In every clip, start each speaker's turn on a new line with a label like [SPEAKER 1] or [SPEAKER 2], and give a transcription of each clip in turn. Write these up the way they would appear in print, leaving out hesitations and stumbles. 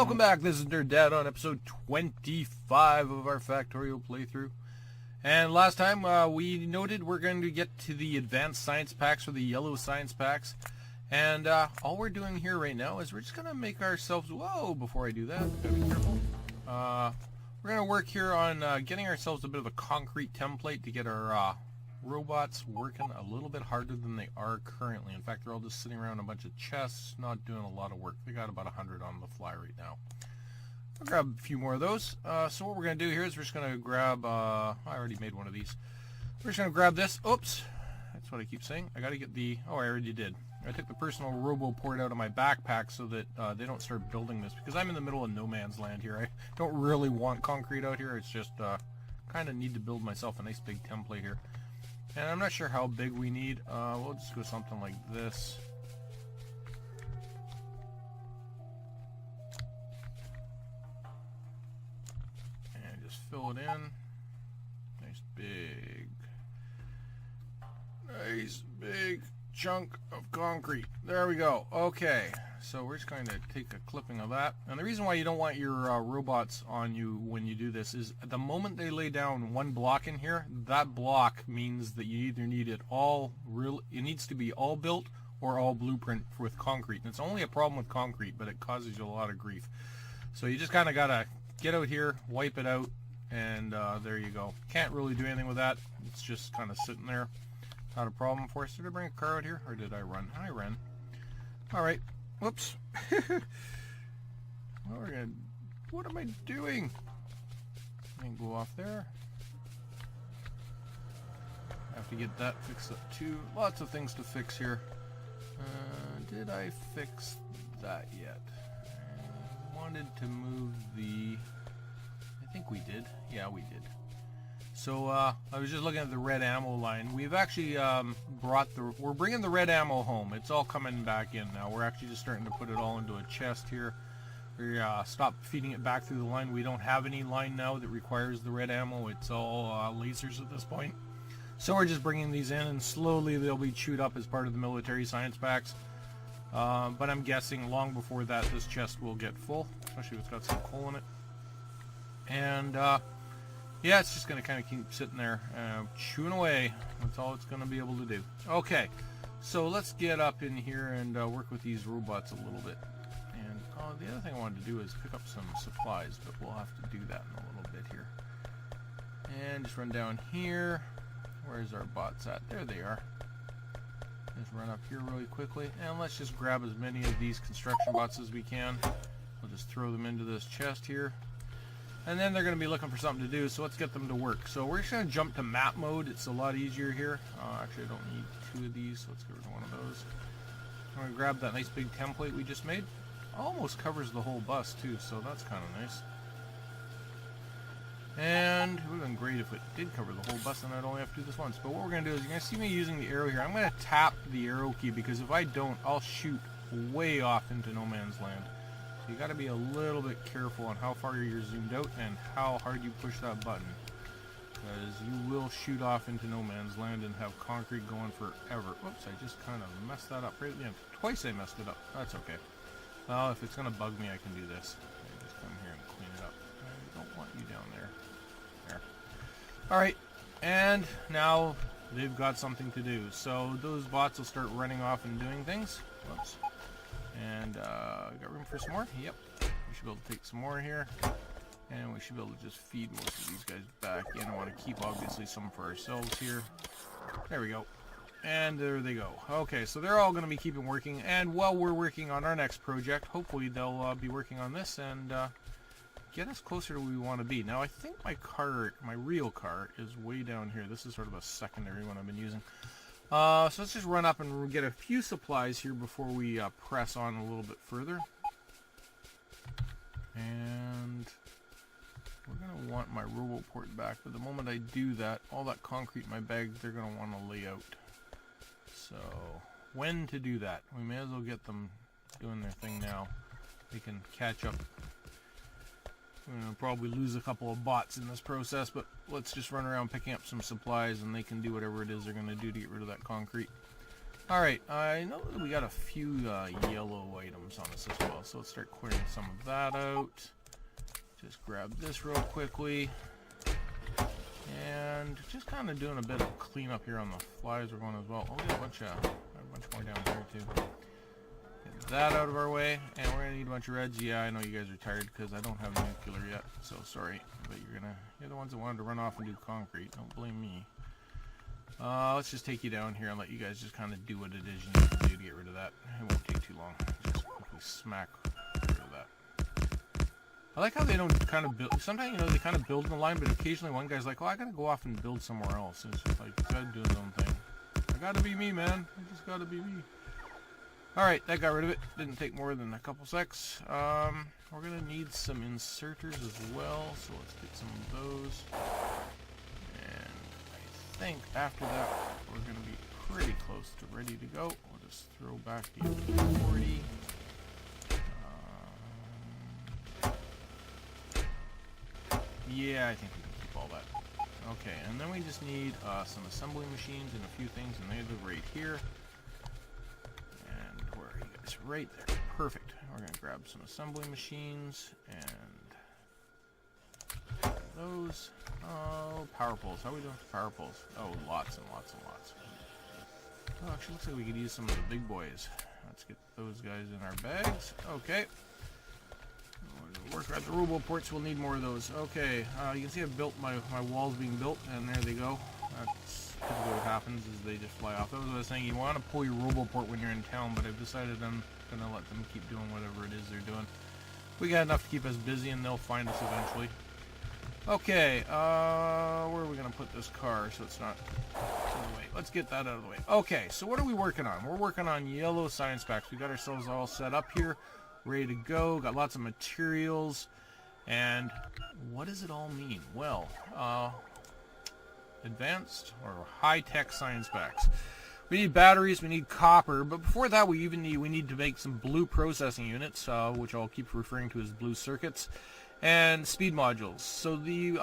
[SPEAKER 1] Welcome back. This is Nerd Dad on episode 25 of our Factorio playthrough. And last time we noted we're going to get to the advanced science packs, or the yellow science packs. And all we're doing here right now is we're just going to make ourselves... Whoa, before I do that, gotta be careful. We're going to work here on getting ourselves a bit of a concrete template to get our robots working a little bit harder than they are currently. In fact, they're all just sitting around a bunch of chests, not doing a lot of work. They got about 100 on the fly right now. I'll grab a few more of those. So what we're going to do here is we're just going to grab... I already made one of these. We're just going to grab this. Oops. That's what I keep saying. I got to get the... Oh, I already did. I took the personal RoboPort out of my backpack so that they don't start building this, because I'm in the middle of no man's land here. I don't really want concrete out here. It's just kind of need to build myself a nice big template here. And I'm not sure how big we need. We'll just go something like this. And just fill it in. Nice big chunk of concrete. There we go. Okay, so we're just going to take a clipping of that. And the reason why you don't want your robots on you when you do this is the moment they lay down one block in here, that block means that you either need it needs to be all built or all blueprint with concrete. And it's only a problem with concrete, but it causes you a lot of grief. So you just kind of gotta get out here, wipe it out, and there you go. Can't really do anything with that. It's just kind of sitting there. Not a problem for us. Did I bring a car out here, or did I run? I ran. Alright. Whoops. What am I doing? I can go off there. I have to get that fixed up too. Lots of things to fix here. Did I fix that yet? I wanted to move the... I think we did. Yeah, we did. So I was just looking at the red ammo line. We've actually we're bringing the red ammo home. It's all coming back in now. We're actually just starting to put it all into a chest here. We stopped feeding it back through the line. We don't have any line now that requires the red ammo. It's all lasers at this point. So we're just bringing these in, and slowly they'll be chewed up as part of the military science packs. But I'm guessing long before that, this chest will get full, especially if it's got some coal in it. And yeah, it's just going to kind of keep sitting there, chewing away. That's all it's going to be able to do. Okay, so let's get up in here and work with these robots a little bit. And the other thing I wanted to do is pick up some supplies, but we'll have to do that in a little bit here. And just run down here. Where's our bots at? There they are. Just run up here really quickly, and let's just grab as many of these construction bots as we can. We'll just throw them into this chest here. And then they're going to be looking for something to do, so let's get them to work. So we're just going to jump to map mode. It's a lot easier here. Actually, I don't need two of these, so let's get rid of one of those. I'm going to grab that nice big template we just made. Almost covers the whole bus, too, so that's kind of nice. And it would have been great if it did cover the whole bus, and I'd only have to do this once. But what we're going to do is you're going to see me using the arrow here. I'm going to tap the arrow key, because if I don't, I'll shoot way off into no man's land. So you got to be a little bit careful on how far you're zoomed out and how hard you push that button, because you will shoot off into no man's land and have concrete going forever. Whoops, I just kind of messed that up right at the end. Twice I messed it up. That's okay. Well, if it's going to bug me, I can do this. I just come here and clean it up. I don't want you down there. There. Alright, and now they've got something to do. So those bots will start running off and doing things. Whoops. And got room for some more? Yep. We should be able to take some more here. And we should be able to just feed most of these guys back in. I want to keep, obviously, some for ourselves here. There we go. And there they go. Okay, so they're all going to be keeping working. And while we're working on our next project, hopefully they'll be working on this and get us closer to where we want to be. Now, I think my car, my real car, is way down here. This is sort of a secondary one I've been using. So let's just run up and get a few supplies here before we press on a little bit further. And we're going to want my RoboPort back, but the moment I do that, all that concrete in my bag, they're going to want to lay out. So, when to do that? We may as well get them doing their thing now. They can catch up. We're going to probably lose a couple of bots in this process, but let's just run around picking up some supplies and they can do whatever it is they're going to do to get rid of that concrete. Alright, I know that we got a few yellow items on us as well, so let's start clearing some of that out. Just grab this real quickly. And just kind of doing a bit of cleanup here on the flies we're going as well. Oh, we got a bunch more down here too. Get that out of our way, and we're gonna need a bunch of reds. Yeah, I know you guys are tired because I don't have nuclear yet, so sorry. But you're the ones that wanted to run off and do concrete. Don't blame me. Let's just take you down here and let you guys just kind of do what it is you need to do to get rid of that. It won't take too long. Just quickly smack rid of that. I like how they don't kind of build. Sometimes, you know, they kind of build in the line, but occasionally one guy's like, oh, I gotta go off and build somewhere else. And it's just like, he's gotta do his own thing. I gotta be me, man. I just gotta be me. Alright, that got rid of it. Didn't take more than a couple secs. We're gonna need some inserters as well, so let's get some of those. And I think after that, we're gonna be pretty close to ready to go. We'll just throw back the 40. Yeah, I think we can keep all that. Okay, and then we just need some assembly machines and a few things, and they're right here. And where are you guys? Right there. Perfect. We're going to grab some assembly machines and those. Oh, power poles. How are we doing for power poles? Oh, lots and lots and lots. Oh, actually, looks like we could use some of the big boys. Let's get those guys in our bags. Okay. Work at the robo ports, we'll need more of those. Okay, you can see I've built my walls being built, and there they go. That's typically what happens, is they just fly off. That was what I was saying, you want to pull your robo port when you're in town, but I've decided I'm going to let them keep doing whatever it is they're doing. We got enough to keep us busy, and they'll find us eventually. Okay, where are we going to put this car so it's not in the way? Let's get that out of the way. Okay, so what are we working on? We're working on yellow science packs. We got ourselves all set up here. Ready to go, got lots of materials, and what does it all mean? Well, advanced or high-tech science packs. We need batteries, we need copper, but before that we need to make some blue processing units, which I'll keep referring to as blue circuits, and speed modules. So the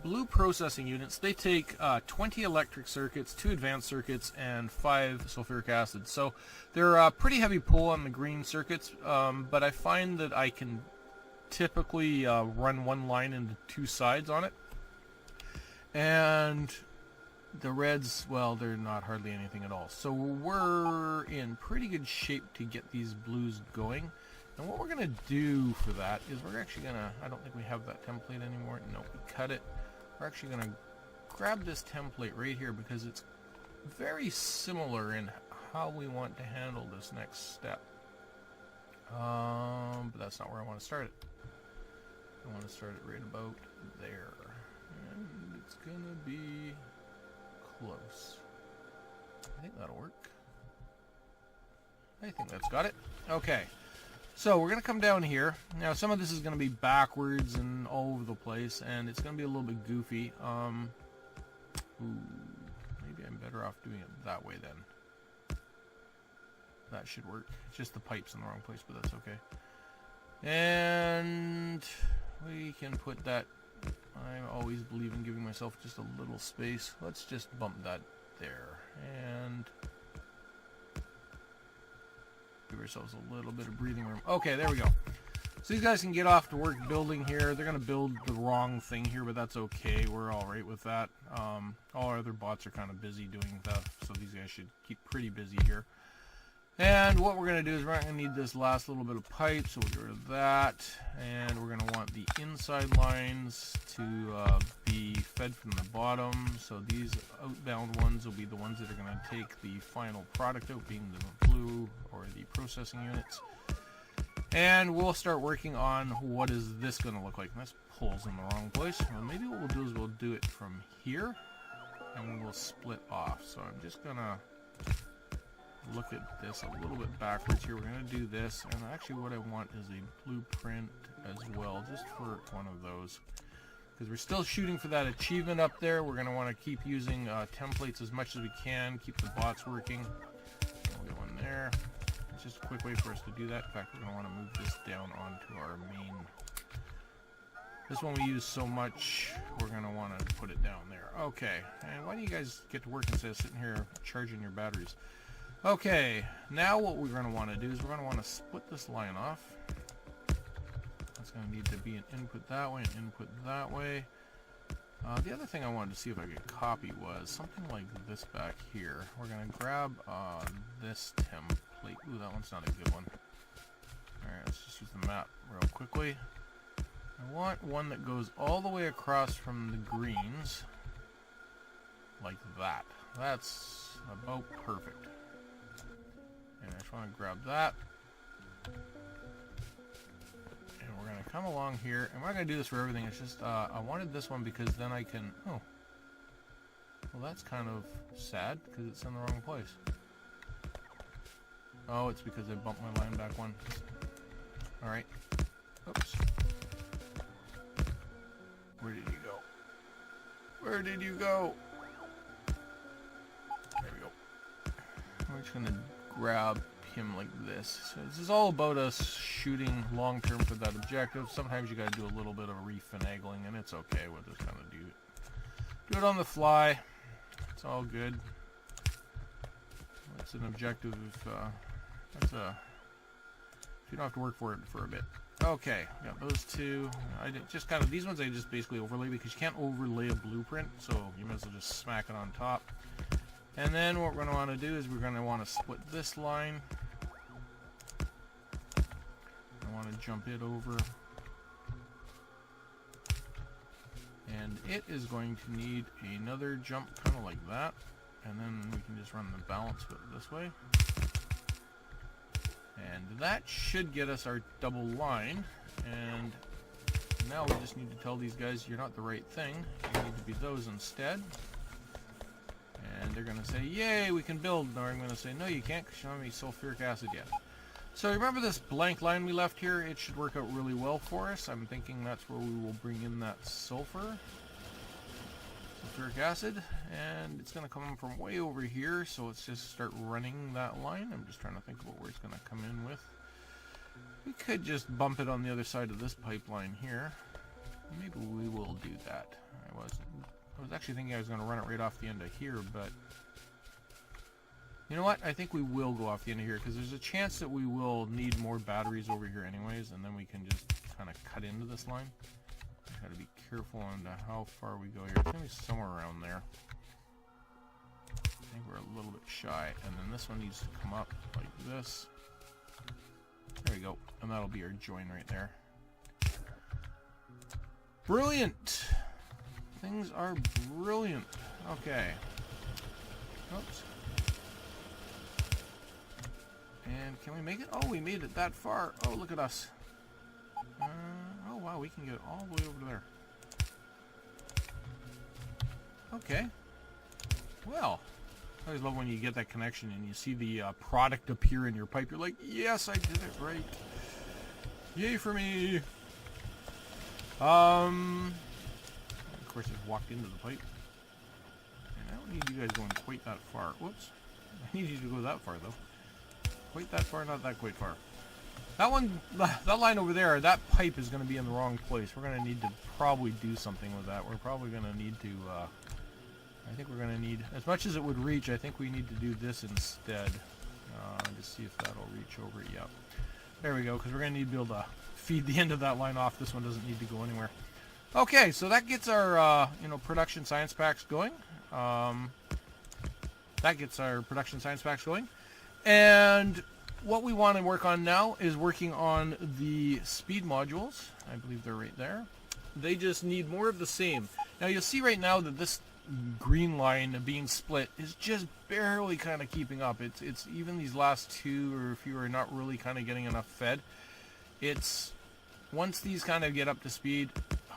[SPEAKER 1] blue processing units, they take 20 electric circuits, 2 advanced circuits, and 5 sulfuric acid. So they're a pretty heavy pull on the green circuits, but I find that I can typically run one line into 2 sides on it. And the reds, well, they're not hardly anything at all. So we're in pretty good shape to get these blues going. And what we're going to do for that is we're actually going to, I don't think we have that template anymore. No, we cut it. We're actually going to grab this template right here because it's very similar in how we want to handle this next step. But that's not where I want to start it. I want to start it right about there. And it's going to be close. I think that'll work. I think that's got it. Okay. So we're going to come down here. Now some of this is going to be backwards and all over the place, and it's going to be a little bit goofy. Maybe I'm better off doing it that way then. That should work. It's just the pipe's in the wrong place, but that's okay. And we can put that. I always believe in giving myself just a little space. Let's just bump that there. And give ourselves a little bit of breathing room. Okay, there we go. So these guys can get off to work building here. They're going to build the wrong thing here, but that's okay. We're all right with that. All our other bots are kind of busy doing stuff, so these guys should keep pretty busy here. And what we're going to do is we're not going to need this last little bit of pipe, so we'll get rid of that. And we're going to want the inside lines to be fed from the bottom. So these outbound ones will be the ones that are going to take the final product out, being the blue or the processing units. And we'll start working on what is this going to look like. And this pulls in the wrong place. Well, maybe what we'll do is we'll do it from here, and we will split off. So I'm just going to look at this a little bit backwards here. We're going to do this, and actually what I want is a blueprint as well, just for one of those, because we're still shooting for that achievement up there. We're going to want to keep using templates as much as we can, keep the bots working. We'll get one there. It's just a quick way for us to do that. In fact, we're going to want to move this down onto our main. This one we use so much, we're going to want to put it down there. Okay, and why don't you guys get to work instead of sitting here charging your batteries? Okay, now what we're going to want to do is we're going to want to split this line off. That's going to need to be an input that way, an input that way. The other thing I wanted to see if I could copy was something like this back here. We're going to grab this template. Ooh, that one's not a good one. Alright, let's just use the map real quickly. I want one that goes all the way across from the greens, like that. That's about perfect. And I just want to grab that. And we're going to come along here. And we're not going to do this for everything. It's just, I wanted this one because then I can... Oh. Well, that's kind of sad because it's in the wrong place. Oh, it's because I bumped my line back one. Alright. Oops. Where did you go? Where did you go? There we go. We're just going to grab him like this. So this is all about us shooting long term for that objective. Sometimes you got to do a little bit of refinagling, and it's okay. We'll just kind of do it on the fly. It's all good. It's an objective. That's a. You don't have to work for it for a bit. Okay, got those two. I just kind of these ones I just basically overlay because you can't overlay a blueprint, so you might as well just smack it on top. And then what we're going to want to do is we're going to want to split this line. I want to jump it over. And it is going to need another jump kind of like that. And then we can just run the balance bit this way. And that should get us our double line. And now we just need to tell these guys you're not the right thing. You need to be those instead. And they're going to say, yay, we can build. Or I'm going to say, no, you can't because you don't have any sulfuric acid yet. So remember this blank line we left here? It should work out really well for us. I'm thinking that's where we will bring in that sulfuric acid. And it's going to come from way over here. So let's just start running that line. I'm just trying to think about where it's going to come in with. We could just bump it on the other side of this pipeline here. Maybe we will do that. I was actually thinking I was going to run it right off the end of here, but you know what? I think we will go off the end of here because there's a chance that we will need more batteries over here anyways, and then we can just kind of cut into this line. I got to be careful on how far we go here. It's going to be somewhere around there. I think we're a little bit shy, and then this one needs to come up like this. There we go, and that'll be our join right there. Brilliant! Things are brilliant. Okay. Oops. And can we make it? Oh, we made it that far. Oh, look at us. Oh, wow, we can get it all the way over there. Okay. Well, I always love when you get that connection and you see the product appear in your pipe. You're like, yes, I did it right. Yay for me. Of course, I've walked into the pipe. And I don't need you guys going quite that far. Whoops. I need you to go that far, though. Quite that far, not that quite far. That one, that line over there, that pipe is going to be in the wrong place. We're going to need to probably do something with that. We're probably going to need to, I think we're going to need, as much as it would reach, I think we need to do this instead. Just see if that'll reach over. Yeah. There we go, because we're going to need to be able to feed the end of that line off. This one doesn't need to go anywhere. Okay, so that gets our, production science packs going. And what we want to work on now is working on the speed modules. I believe they're right there. They just need more of the same. Now you'll see right now that this green line being split is just barely kind of keeping up. It's even these last two or a few are not really kind of getting enough fed. It's once these kind of get up to speed,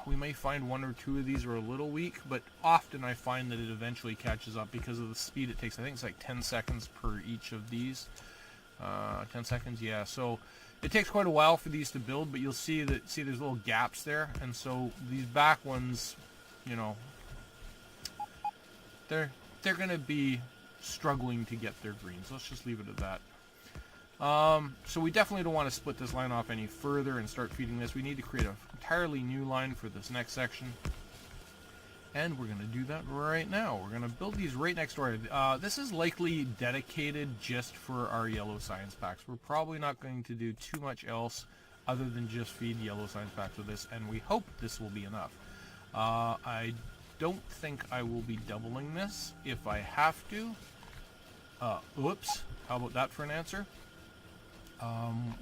[SPEAKER 1] we may find one or two of these are a little weak, but often I find that it eventually catches up because of the speed it takes. I think it's like 10 seconds per each of these. 10 seconds, yeah. So it takes quite a while for these to build, but you'll see that there's little gaps there, and so these back ones, they're going to be struggling to get their greens. Let's just leave it at that. So we definitely don't want to split this line off any further and start feeding this. We need to create an entirely new line for this next section. And we're going to do that right now. We're going to build these right next door. This is likely dedicated just for our yellow science packs. We're probably not going to do too much else other than just feed yellow science packs with this, and we hope this will be enough. I don't think I will be doubling this if I have to. Oops. How about that for an answer?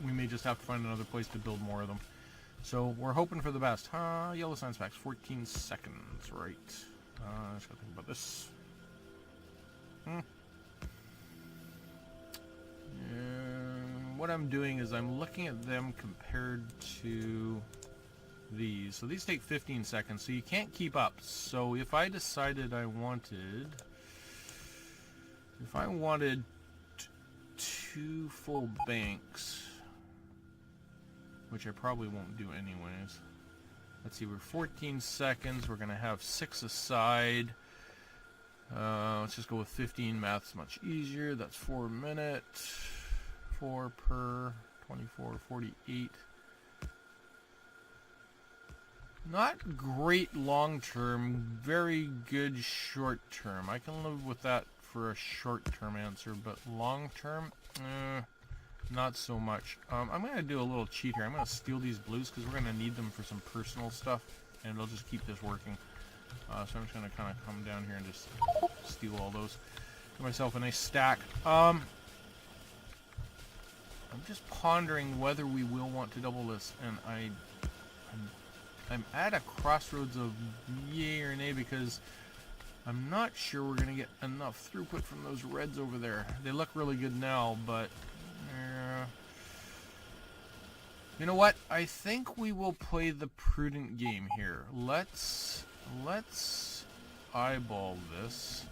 [SPEAKER 1] We may just have to find another place to build more of them. So we're hoping for the best. Yellow science packs, 14 seconds, right. I just gotta think about this. What I'm doing is I'm looking at them compared to these. So these take 15 seconds, so you can't keep up. So if I decided I wanted... If I wanted 2 full banks... which I probably won't do anyways. Let's see, we're 14 seconds. We're going to have 6 aside. Let's just go with 15. Math's much easier. That's 4 minutes. 4 per 24, 48. Not great long-term. Very good short-term. I can live with that for a short-term answer, but long-term... not so much. I'm going to do a little cheat here. I'm going to steal these blues because we're going to need them for some personal stuff, and it'll just keep this working. So I'm just going to kind of come down here and just steal all those. Get myself a nice stack. I'm just pondering whether we will want to double this, and I'm at a crossroads of yay or nay because I'm not sure we're going to get enough throughput from those reds over there. They look really good now, but... you know what? I think we will play the prudent game here. Let's eyeball this.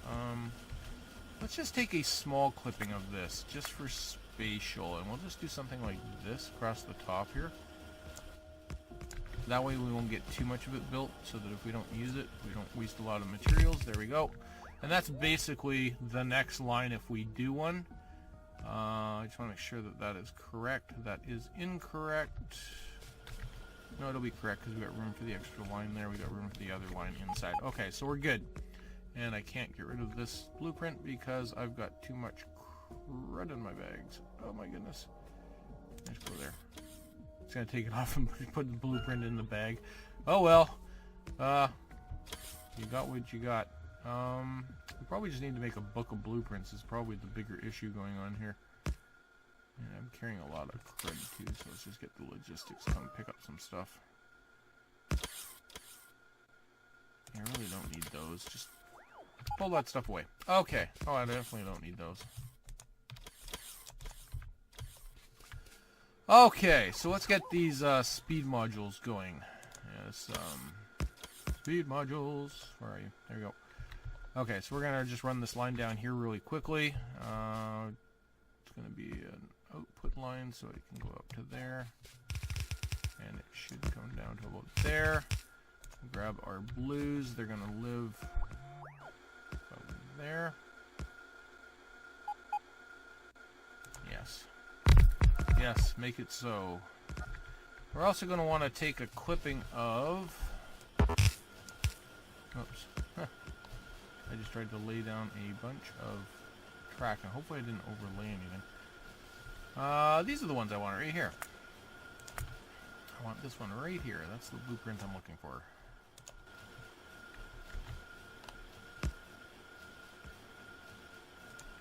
[SPEAKER 1] Let's just take a small clipping of this, just for spatial, and we'll just do something like this across the top here. That way we won't get too much of it built, so that if we don't use it, we don't waste a lot of materials. There we go. And that's basically the next line if we do one. I just want to make sure that that is correct. That is incorrect. No, it'll be correct because we got room for the extra line there. We got room for the other line inside. Okay, so we're good. And I can't get rid of this blueprint because I've got too much crud in my bags. Oh my goodness. Let's go there. Just gonna take it off and put the blueprint in the bag. Oh well. You got what you got. We probably just need to make a book of blueprints is probably the bigger issue going on here. And I'm carrying a lot of crud too, so let's just get the logistics, come pick up some stuff. I really don't need those, just pull that stuff away. Okay, oh I definitely don't need those. Okay, so let's get these speed modules going. Yes, speed modules, where are you? There you go. Okay, so we're going to just run this line down here really quickly. It's going to be an output line, so it can go up to there. And it should come down to about there. Grab our blues. They're going to live over there. Yes. Yes, make it so. We're also going to want to take a clipping of... Oops. I just tried to lay down a bunch of track, and hopefully I didn't overlay anything. These are the ones I want right here. I want this one right here. That's the blueprint I'm looking for.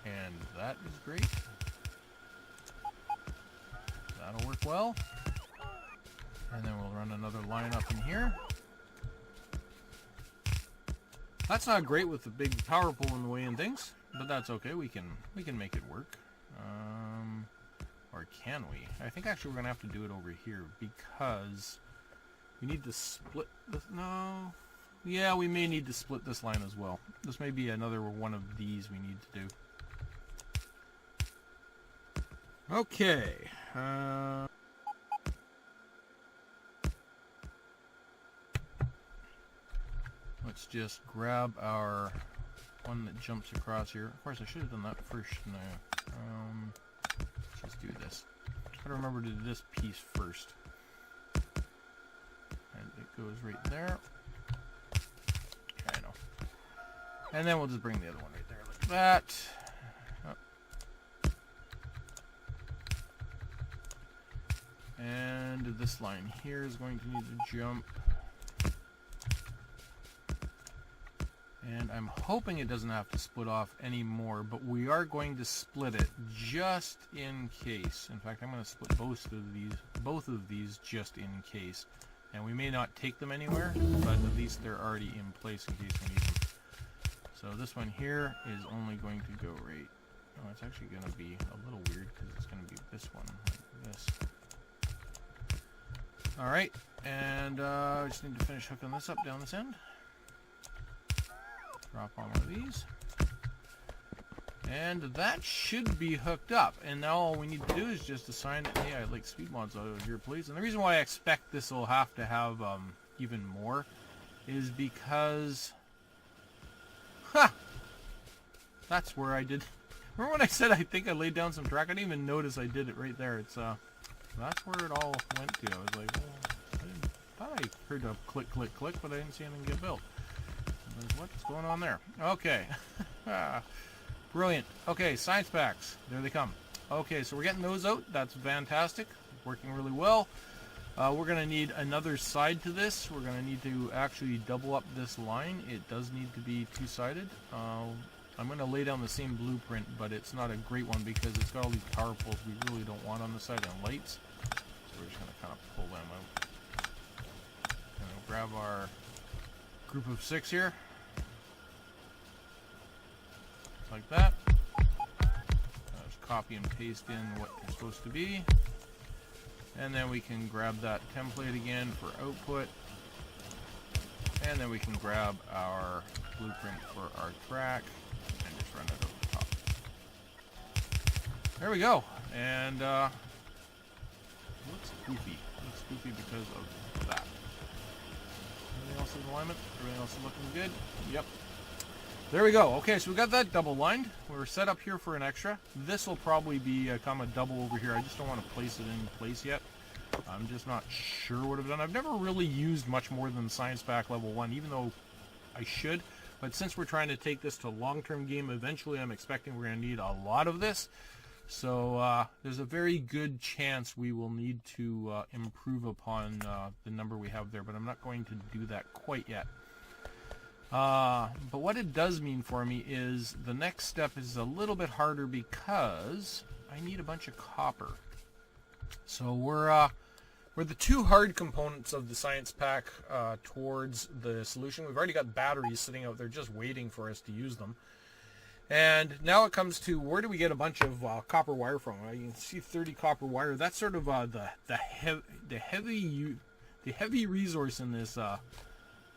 [SPEAKER 1] And that is great. That'll work well. And then we'll run another line up in here. That's not great with the big power pole in the way and things, but that's okay. We can make it work. Or can we? I think actually we're gonna have to do it over here because we need to split this. No, yeah, we may need to split this line as well. This may be another one of these we need to do. Okay. Let's just grab our one that jumps across here. Of course, I should have done that first. No. Let's just do this. Gotta remember to do this piece first. And it goes right there. I know. And then we'll just bring the other one right there like that. And this line here is going to need to jump. And I'm hoping it doesn't have to split off anymore, but we are going to split it just in case. In fact, I'm going to split both of these just in case. And we may not take them anywhere, but at least they're already in place in case we need them. So this one here is only going to go right. Oh, it's actually going to be a little weird because it's going to be this one, like this. Alright, and I just need to finish hooking this up down this end. Drop on one of these. And that should be hooked up. And now all we need to do is just assign it. Hey, I'd like speed mods out of here, please. And the reason why I expect this will have to have even more is because... Ha! That's where I did... Remember when I said I think I laid down some track? I didn't even notice I did it right there. It's that's where it all went to. I was like, well, I thought I heard a click, click, click, but I didn't see anything get built. What's going on there? Okay. Brilliant. Okay, science packs. There they come. Okay, so we're getting those out. That's fantastic. Working really well. We're going to need another side to this. We're going to need to actually double up this line. It does need to be two-sided. I'm going to lay down the same blueprint, but it's not a great one because it's got all these power poles we really don't want on the side and lights. So we're just going to kind of pull them out. And we'll grab our group of 6 here. Like that. Just copy and paste in what it's supposed to be. And then we can grab that template again for output. And then we can grab our blueprint for our track and just run it over the top. There we go. And looks goofy. It looks goofy because of that. Everything else is in alignment. Everything else is looking good. Yep. There we go. Okay, so we got that double lined. We're set up here for an extra. This will probably become a double over here. I just don't want to place it in place yet. I'm just not sure what I've done. I've never really used much more than Science Pack Level 1, even though I should. But since we're trying to take this to long-term game, eventually I'm expecting we're going to need a lot of this. So there's a very good chance we will need to improve upon the number we have there, but I'm not going to do that quite yet. But what it does mean for me is the next step is a little bit harder because I need a bunch of copper. So we're the 2 hard components of the science pack towards the solution. We've already got batteries sitting out there just waiting for us to use them. And now it comes to where do we get a bunch of copper wire from? You can see 30 copper wire. That's sort of the heavy resource in this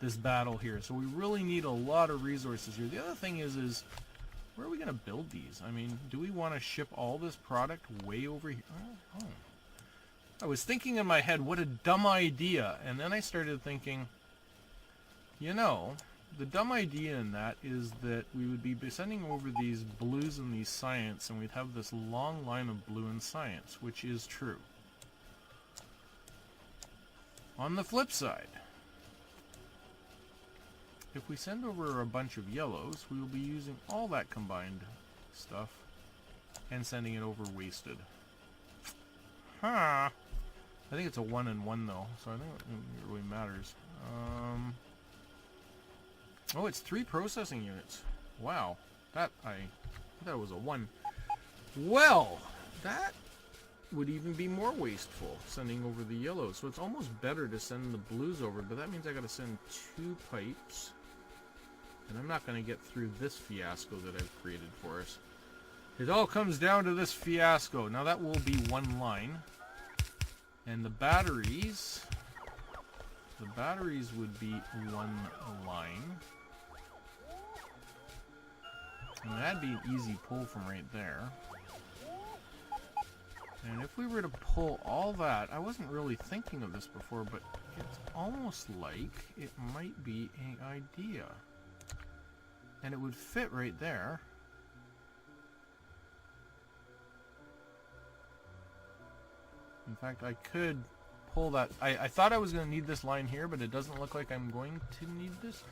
[SPEAKER 1] this battle here. So we really need a lot of resources here. The other thing is where are we going to build these? I mean, do we want to ship all this product way over here? Oh. I was thinking in my head, what a dumb idea. And then I started thinking, you know, the dumb idea in that is that we would be sending over these blues in these science, and we'd have this long line of blue in science, which is true. On the flip side, if we send over a bunch of yellows, we will be using all that combined stuff and sending it over wasted. Huh. I think it's a 1 and 1 though, so I think it really matters. Oh, it's 3 processing units. Wow. I thought it was a 1. Well, that would even be more wasteful, sending over the yellows. So it's almost better to send the blues over, but that means I gotta send 2 pipes. And I'm not gonna get through this fiasco that I've created for us. It all comes down to this fiasco. Now that will be 1 line. And the batteries would be 1 line. And that'd be an easy pull from right there. And if we were to pull all that, I wasn't really thinking of this before, but it's almost like it might be an idea. And it would fit right there. In fact, I could pull that. I thought I was going to need this line here, but it doesn't look like I'm going to need this.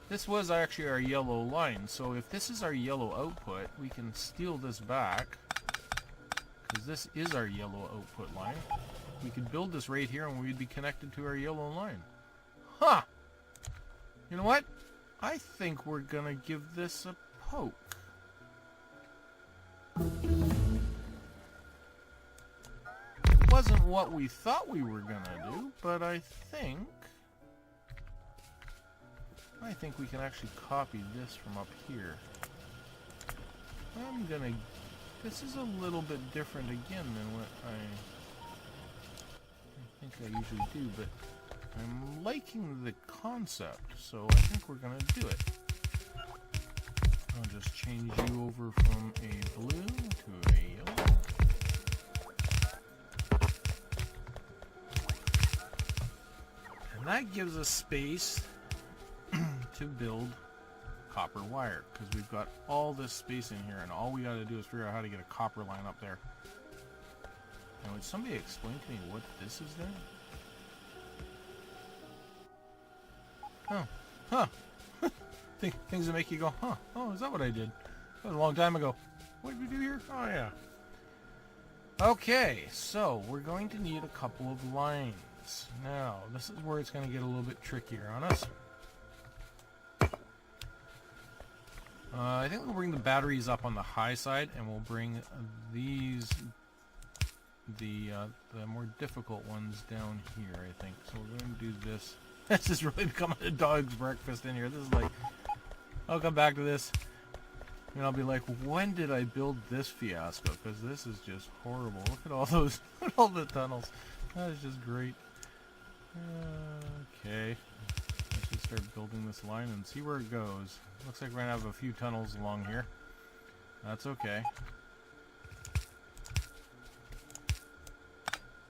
[SPEAKER 1] This was actually our yellow line, so if this is our yellow output, we can steal this back, because this is our yellow output line. We could build this right here and we'd be connected to our yellow line. Huh! You know what? I think we're gonna give this a poke. It wasn't what we thought we were gonna do, but I think we can actually copy this from up here. This is a little bit different again than what I think I usually do, but I'm liking the concept, so I think we're gonna do it. I'll just change you over from a blue to a yellow. And that gives us space to build copper wire, because we've got all this space in here, and all we got to do is figure out how to get a copper line up there. Now, would somebody explain to me what this is then? Oh, huh. Things that make you go, huh? Oh, is that what I did? That was a long time ago. What did we do here? Oh, yeah. Okay, so we're going to need a couple of lines. Now, this is where it's going to get a little bit trickier on us. I think we'll bring the batteries up on the high side, and we'll bring these, the more difficult ones down here, I think. So we're going to do this. This is really becoming a dog's breakfast in here. This is like, I'll come back to this, and I'll be like, when did I build this fiasco? Because this is just horrible. Look at all those, look at all the tunnels. That is just great. Okay. Let's just start building this line and see where it goes. Looks like we're going to have a few tunnels along here. That's okay.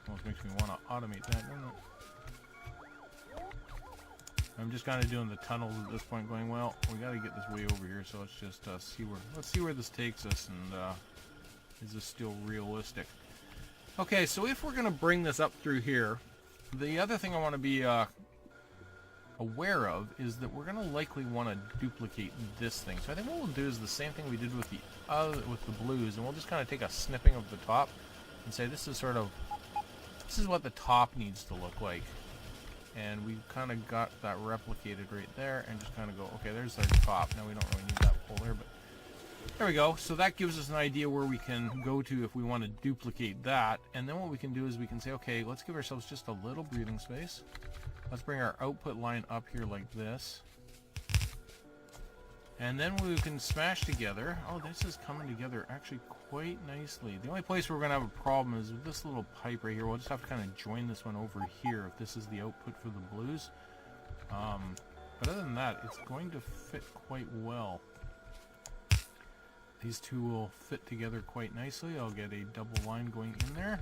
[SPEAKER 1] Almost makes me want to automate that, doesn't it? I'm just kind of doing the tunnels at this point, going, well, we got to get this way over here, so let's just see where this takes us, and is this still realistic? Okay, so if we're going to bring this up through here, the other thing I want to be aware of is that we're going to likely want to duplicate this thing. So I think what we'll do is the same thing we did with the blues, and we'll just kind of take a snipping of the top and say this is what the top needs to look like. And we kind of got that replicated right there, and just kind of go, okay, there's our top. Now we don't really need that pole there, but there we go. So that gives us an idea where we can go to if we want to duplicate that. And then what we can do is we can say, okay, let's give ourselves just a little breathing space. Let's bring our output line up here like this. And then we can smash together. Oh, this is coming together actually quite nicely. The only place we're going to have a problem is with this little pipe right here. We'll just have to kind of join this one over here if this is the output for the blues. But other than that, it's going to fit quite well. These two will fit together quite nicely. I'll get a double line going in there.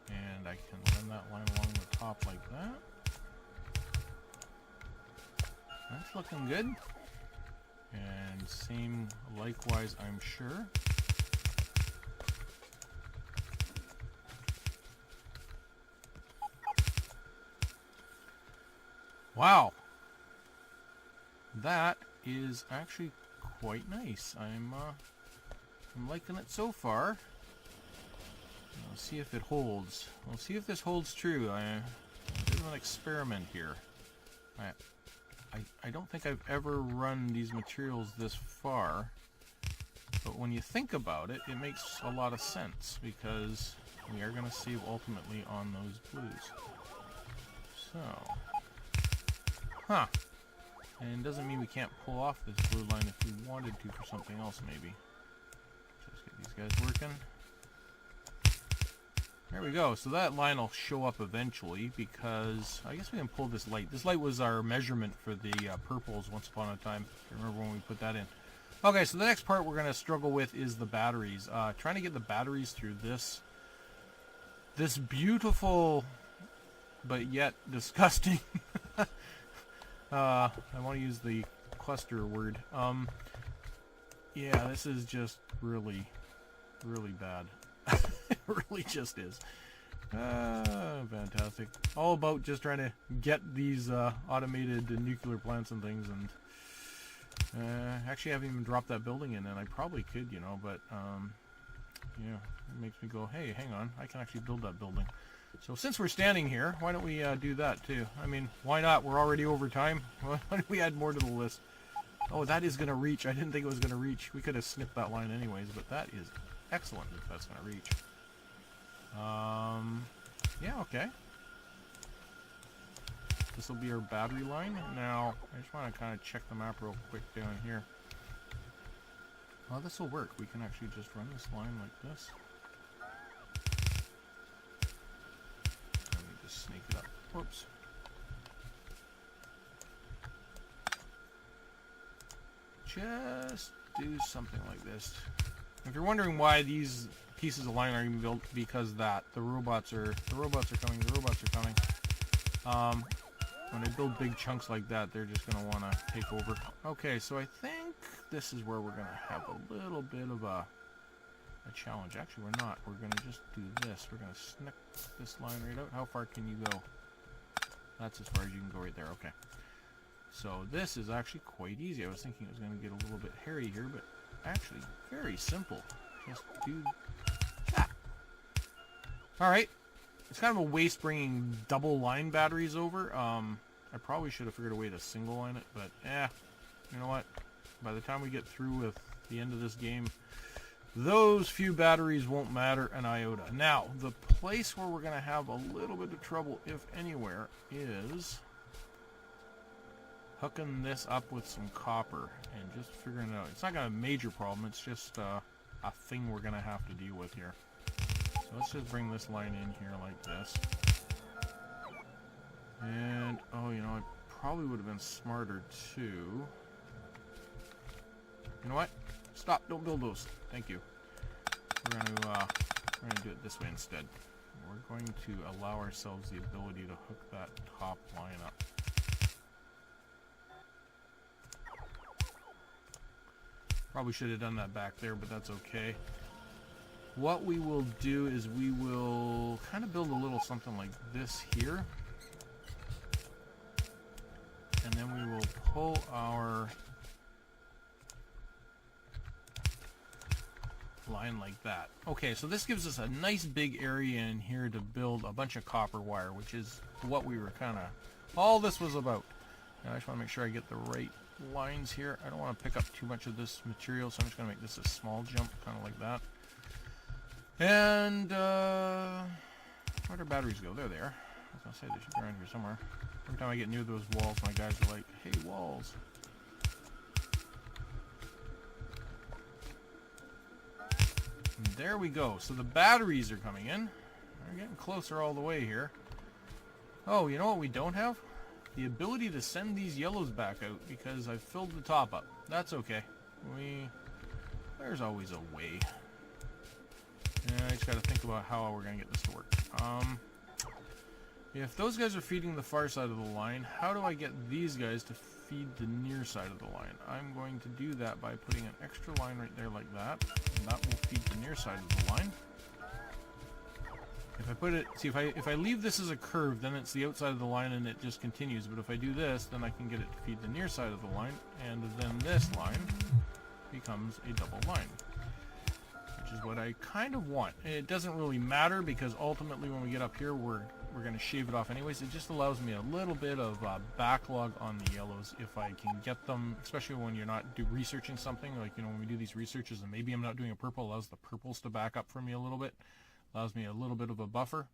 [SPEAKER 1] And I can run that line along the top like that. That's looking good. And same likewise, I'm sure. Wow. That is actually quite nice. I'm liking it so far. We'll see if it holds. We'll see if this holds true. A bit of an experiment here. I don't think I've ever run these materials this far, but when you think about it, it makes a lot of sense, because we are going to save ultimately on those blues. So, and it doesn't mean we can't pull off this blue line if we wanted to for something else, maybe. Just get these guys working. There we go. So that line will show up eventually, because I guess we can pull this light. This light was our measurement for the purples once upon a time. I remember when we put that in. Okay, so the next part we're going to struggle with is the batteries. Trying to get the batteries through this beautiful but yet disgusting. I want to use the cluster word. Yeah, this is just really, really bad. It really just is. Fantastic. All about just trying to get these automated nuclear plants and things, and actually I haven't even dropped that building in, and I probably could, you know, but yeah, it makes me go, hey, hang on, I can actually build that building. So since we're standing here, why don't we do that too? I mean, why not? We're already over time. Why don't we add more to the list? Oh, that is going to reach. I didn't think it was going to reach. We could have snipped that line anyways, but that is excellent if that's going to reach. Yeah, okay. This will be our battery line. Now, I just want to kind of check the map real quick down here. Well, this will work. We can actually just run this line like this. Let me just sneak it up. Whoops. Just do something like this. If you're wondering why these pieces of line are even built, because the robots are coming. When I build big chunks like that, they're just going to want to take over. Okay, so I think this is where we're going to have a little bit of a challenge. Actually, we're not. We're going to just do this. We're going to snip this line right out. How far can you go? That's as far as you can go right there. Okay. So this is actually quite easy. I was thinking it was going to get a little bit hairy here, but actually very simple. Just do that. Alright. It's kind of a waste bringing double line batteries over. I probably should have figured a way to single line it, but you know what? By the time we get through with the end of this game, those few batteries won't matter an iota. Now, the place where we're going to have a little bit of trouble, if anywhere, is hooking this up with some copper and just figuring it out. It's not going to be a major problem. It's just a thing we're going to have to deal with here. So let's just bring this line in here like this. And, oh, you know, it probably would have been smarter too. You know what? Stop. Don't build those. Thank you. We're going to do it this way instead. We're going to allow ourselves the ability to hook that top line up. Probably should have done that back there, but that's okay. What we will do is we will kind of build a little something like this here. And then we will pull our line like that. Okay, so this gives us a nice big area in here to build a bunch of copper wire, which is what we were kind of, all this was about. Now I just want to make sure I get the right lines here. I don't want to pick up too much of this material, so I'm just going to make this a small jump, kind of like that. And where'd our batteries go? There they are. I was going to say they should be around here somewhere. Every time I get near those walls, my guys are like, hey, walls. And there we go. So the batteries are coming in. We're getting closer all the way here. Oh, you know what we don't have? The ability to send these yellows back out because I've filled the top up. That's okay. There's always a way. Yeah, I just got to think about how we're going to get this to work. If those guys are feeding the far side of the line, how do I get these guys to feed the near side of the line? I'm going to do that by putting an extra line right there like that. And that will feed the near side of the line. If I put it, see, if I leave this as a curve, then it's the outside of the line and it just continues. But if I do this, then I can get it to feed the near side of the line, and then this line becomes a double line, which is what I kind of want. It doesn't really matter because ultimately when we get up here, we're going to shave it off anyways. It just allows me a little bit of backlog on the yellows if I can get them, especially when you're not researching something. Like, you know, when we do these researches and maybe I'm not doing a purple, allows the purples to back up for me a little bit. Allows me a little bit of a buffer.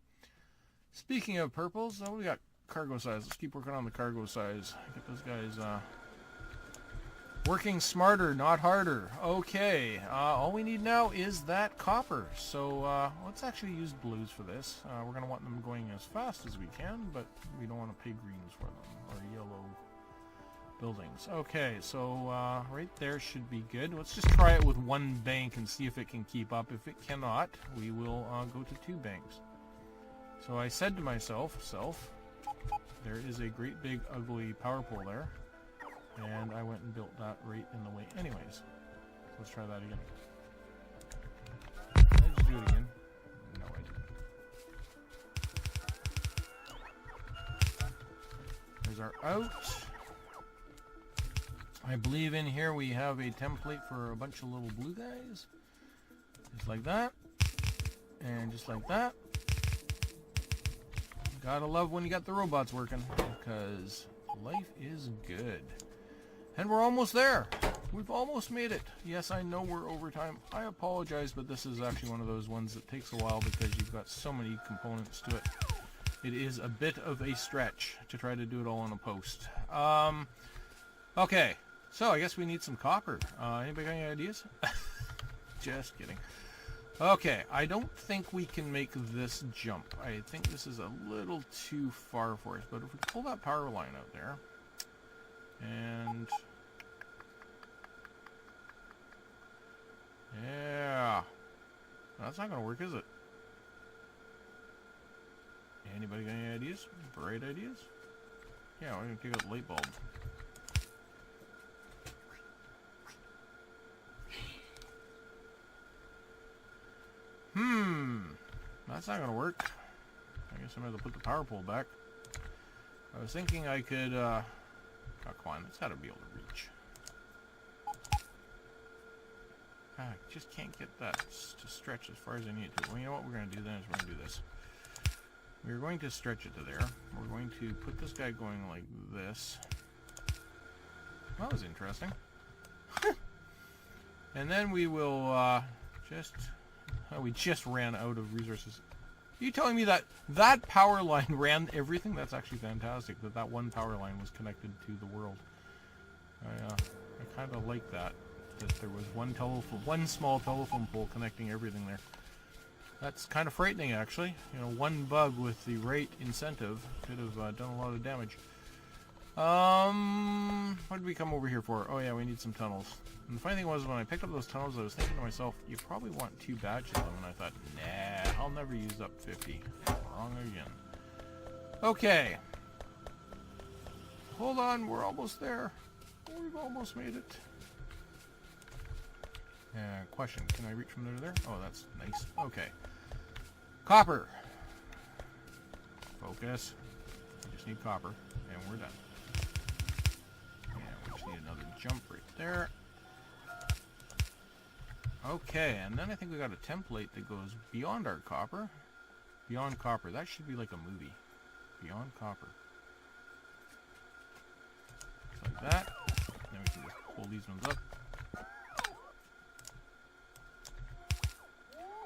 [SPEAKER 1] Speaking of purples, we got cargo size. Let's keep working on the cargo size. Get those guys working smarter, not harder. Okay, all we need now is that copper. So let's actually use blues for this. We're going to want them going as fast as we can, but we don't want to pay greens for them, or yellow buildings. Okay, so right there should be good. Let's just try it with one bank and see if it can keep up. If it cannot, we will go to 2 banks. So I said to myself, there is a great big ugly power pole there, and I went and built that right in the way anyways. So let's try that again. Did I just do it again? No, I didn't. Those are out. I believe in here we have a template for a bunch of little blue guys. Just like that. And just like that. Gotta love when you got the robots working, because life is good. And we're almost there. We've almost made it. Yes, I know we're over time. I apologize, but this is actually one of those ones that takes a while because you've got so many components to it. It is a bit of a stretch to try to do it all in a post. Okay, so I guess we need some copper. Anybody got any ideas? Just kidding. Okay, I don't think we can make this jump. I think this is a little too far for us, but if we pull that power line out there, and yeah, that's not going to work, is it? Anybody got any ideas? Bright ideas? Yeah, we're going to take out the light bulb. That's not going to work. I guess I'm going to put the power pole back. I was thinking I could, oh, come on, it's got to be able to reach. I just can't get that to stretch as far as I need it to. Well, you know what we're going to do then is we're going to do this. We're going to stretch it to there. We're going to put this guy going like this. That was interesting. And then we will just... Oh, we just ran out of resources. Are you telling me that that power line ran everything? That's actually fantastic, that that one power line was connected to the world. I kind of like that. That there was one small telephone pole connecting everything there. That's kind of frightening, actually. You know, one bug with the right incentive could have done a lot of damage. What did we come over here for? Oh yeah, we need some tunnels. And the funny thing was, when I picked up those tunnels, I was thinking to myself, you probably want 2 batches of them, and I thought, nah, I'll never use up 50. Wrong again. Okay. Hold on, we're almost there. We've almost made it. Question, can I reach from there to there? Oh, that's nice. Okay. Copper. Focus. We just need copper, and we're done. And we just need another jump right there. Okay, and then I think we got a template that goes beyond our copper. Beyond copper. That should be like a movie. Beyond copper. Just like that. Then we can just pull these ones up.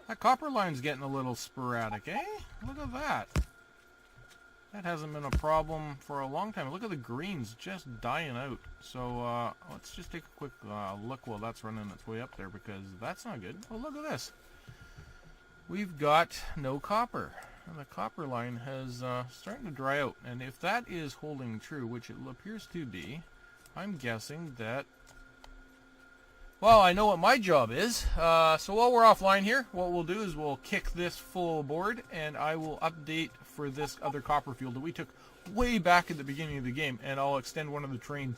[SPEAKER 1] That copper line's getting a little sporadic, eh? Look at that. That hasn't been a problem for a long time. Look at the greens just dying out. So let's just take a quick look while that's running its way up there, because that's not good. Oh, look at this. We've got no copper. And the copper line has starting to dry out. And if that is holding true, which it appears to be, I'm guessing that... Well, I know what my job is. So while we're offline here, what we'll do is we'll kick this full board, and I will update for this other copper field that we took way back at the beginning of the game, and I'll extend one of the trains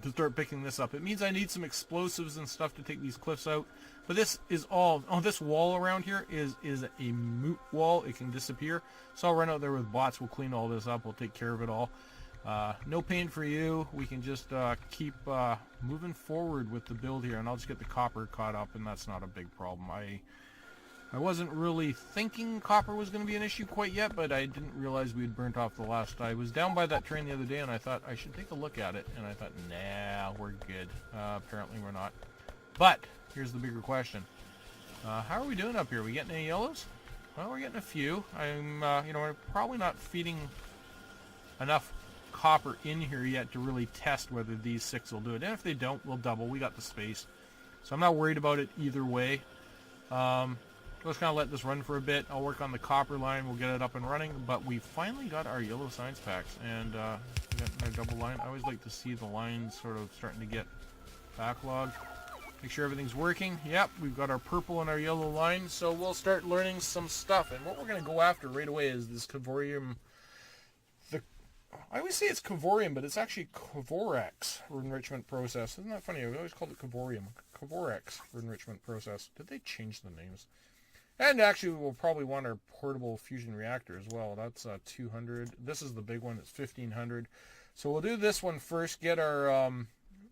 [SPEAKER 1] to start picking this up. It means I need some explosives and stuff to take these cliffs out, but this is all... Oh, this wall around here is a moot wall. It can disappear. So I'll run out there with bots. We'll clean all this up. We'll take care of it all. No pain for you. We can just keep moving forward with the build here, and I'll just get the copper caught up, and that's not a big problem. I wasn't really thinking copper was going to be an issue quite yet, but I didn't realize we had burnt off the last. I was down by that train the other day, and I thought I should take a look at it, and I thought, nah, we're good. Apparently we're not. But here's the bigger question: how are we doing up here? Are we getting any yellows? Well, we're getting a few. We're probably not feeding enough copper in here yet to really test whether these 6 will do it. And if they don't, we'll double. We got the space, so I'm not worried about it either way. Let's kind of let this run for a bit. I'll work on the copper line. We'll get it up and running. But we finally got our yellow science packs, and we got our double line. I always like to see the lines sort of starting to get backlogged. Make sure everything's working. Yep, we've got our purple and our yellow line, so we'll start learning some stuff. And what we're going to go after right away is this Cavorium. I always say it's Cavorium, but it's actually Cavorex enrichment process. Isn't that funny? I always called it Cavorium. Cavorex enrichment process. Did they change the names? And actually, we'll probably want our portable fusion reactor as well. That's 200. This is the big one. It's 1500. So we'll do this one first, get our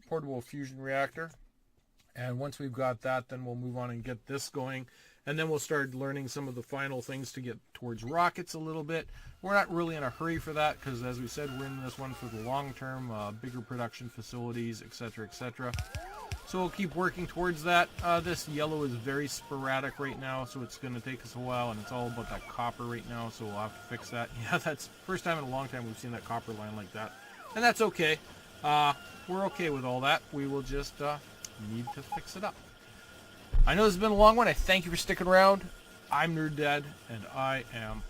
[SPEAKER 1] portable fusion reactor. And once we've got that, then we'll move on and get this going. And then we'll start learning some of the final things to get towards rockets a little bit. We're not really in a hurry for that because, as we said, we're in this one for the long term, bigger production facilities, etc., etc. So we'll keep working towards that. This yellow is very sporadic right now, so it's going to take us a while, and it's all about that copper right now, so we'll have to fix that. Yeah, that's the first time in a long time we've seen that copper line like that. And that's okay. We're okay with all that. We will just need to fix it up. I know this has been a long one. I thank you for sticking around. I'm Nerd Dad, and I am